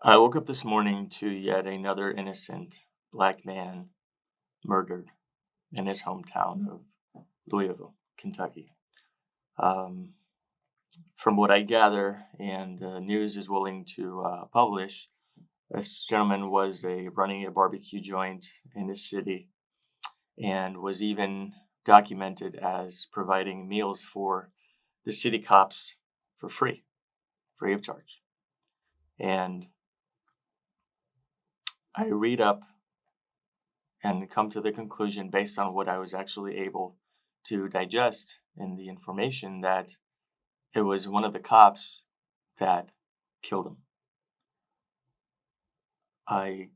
I woke up this morning to yet another innocent black man murdered in his hometown of Louisville, Kentucky. Um, from what I gather, and news is willing to publish, this gentleman was running a barbecue joint in the city and was even documented as providing meals for the city cops for free of charge. And I read up and come to the conclusion based on what I was actually able to digest in the information that it was one of the cops that killed him. I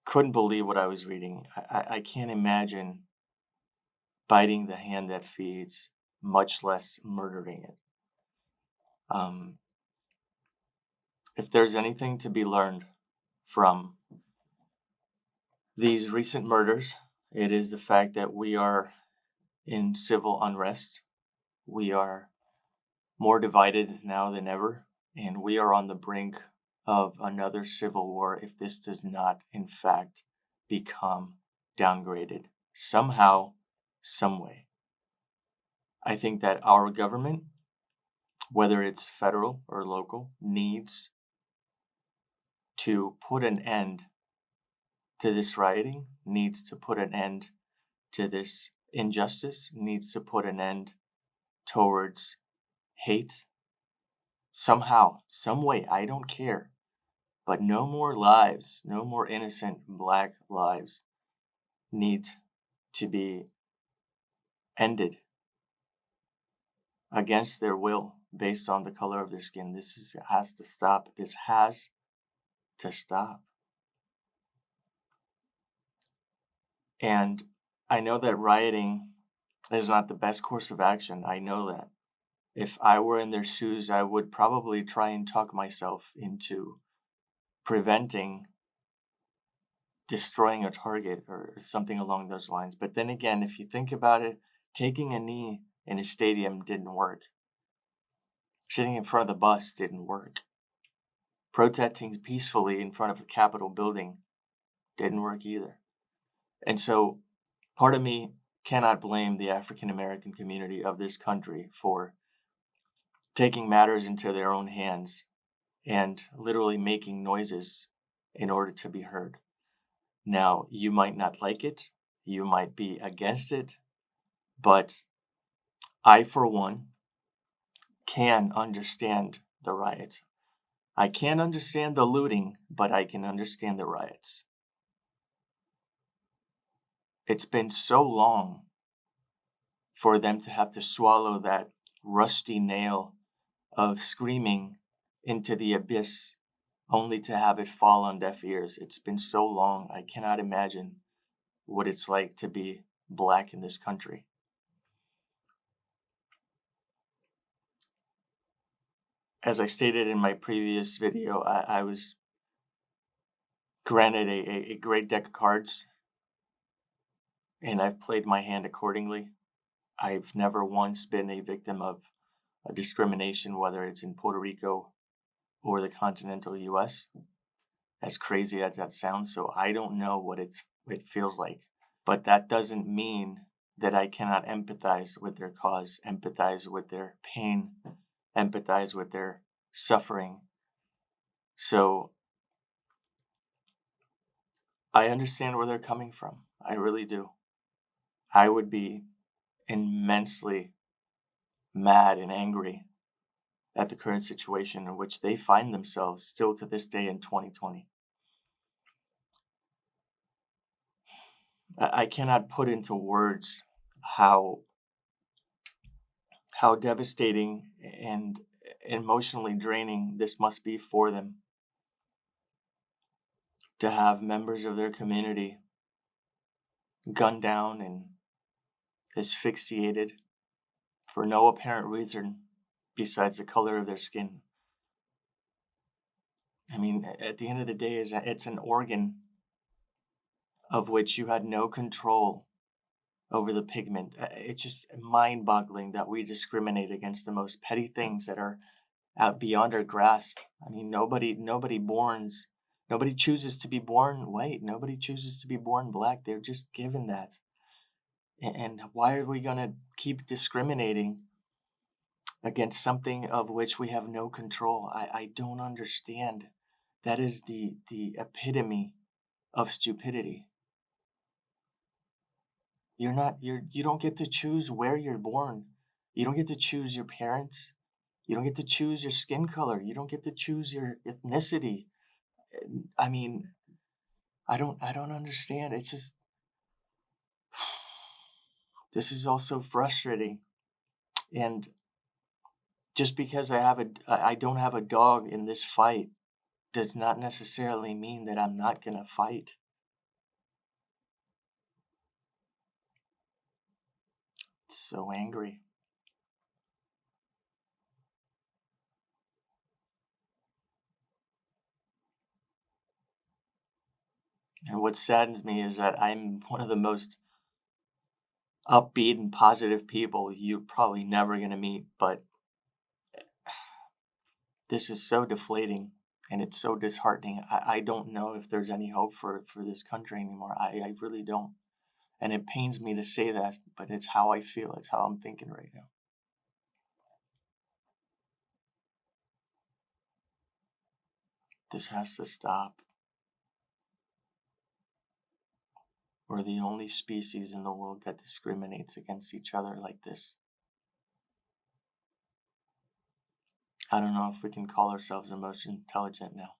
couldn't believe what I was reading. I can't imagine biting the hand that feeds, much less murdering it. If there's anything to be learned from these recent murders, it is the fact that we are in civil unrest. We are more divided now than ever, and we are on the brink of another civil war if this does not, in fact, become downgraded somehow, some way. I think that our government, whether it's federal or local, needs to put an end to this rioting, needs to put an end to this injustice, needs to put an end towards hate. Somehow, some way, I don't care. But no more lives, no more innocent black lives need to be ended against their will based on the color of their skin. Has to stop. This has to stop. And I know that rioting is not the best course of action. I know that. If I were in their shoes, I would probably try and talk myself into preventing destroying a target or something along those lines. But then again, if you think about it, taking a knee in a stadium didn't work. Sitting in front of the bus didn't work. Protesting peacefully in front of the Capitol building didn't work either. And so part of me cannot blame the African American community of this country for taking matters into their own hands and literally making noises in order to be heard. Now, you might not like it, you might be against it, but I, for one, can understand the riots. I can't understand the looting, but I can understand the riots. It's been so long for them to have to swallow that rusty nail of screaming into the abyss only to have it fall on deaf ears. It's been so long, I cannot imagine what it's like to be black in this country. As I stated in my previous video, I was granted a great deck of cards, and I've played my hand accordingly. I've never once been a victim of a discrimination, whether it's in Puerto Rico or the continental US, as crazy as that sounds. So I don't know what it feels like. But that doesn't mean that I cannot empathize with their cause, empathize with their pain, empathize with their suffering. So I understand where they're coming from. I really do. I would be immensely mad and angry at the current situation in which they find themselves still to this day in 2020. I cannot put into words how devastating and emotionally draining this must be for them to have members of their community gunned down and asphyxiated for no apparent reason besides the color of their skin. I mean, at the end of the day, it's an organ of which you had no control over the pigment. It's just mind-boggling that we discriminate against the most petty things that are out beyond our grasp. I mean, nobody chooses to be born white. Nobody chooses to be born black. They're just given that. And why are we going to keep discriminating against something of which we have no control? I don't understand. That is the epitome of stupidity. You don't get to choose where you're born. You don't get to choose your parents. You don't get to choose your skin color. You don't get to choose your ethnicity. I mean, I don't understand. It's just this is also frustrating. And just because I don't have a dog in this fight does not necessarily mean that I'm not going to fight. It's so angry. And what saddens me is that I'm one of the most upbeat and positive people you're probably never going to meet, but this is so deflating and it's so disheartening. I don't know if there's any hope for this country anymore. I really don't. And it pains me to say that, but it's how I feel. It's how I'm thinking right now. This has to stop. We're the only species in the world that discriminates against each other like this. I don't know if we can call ourselves the most intelligent now.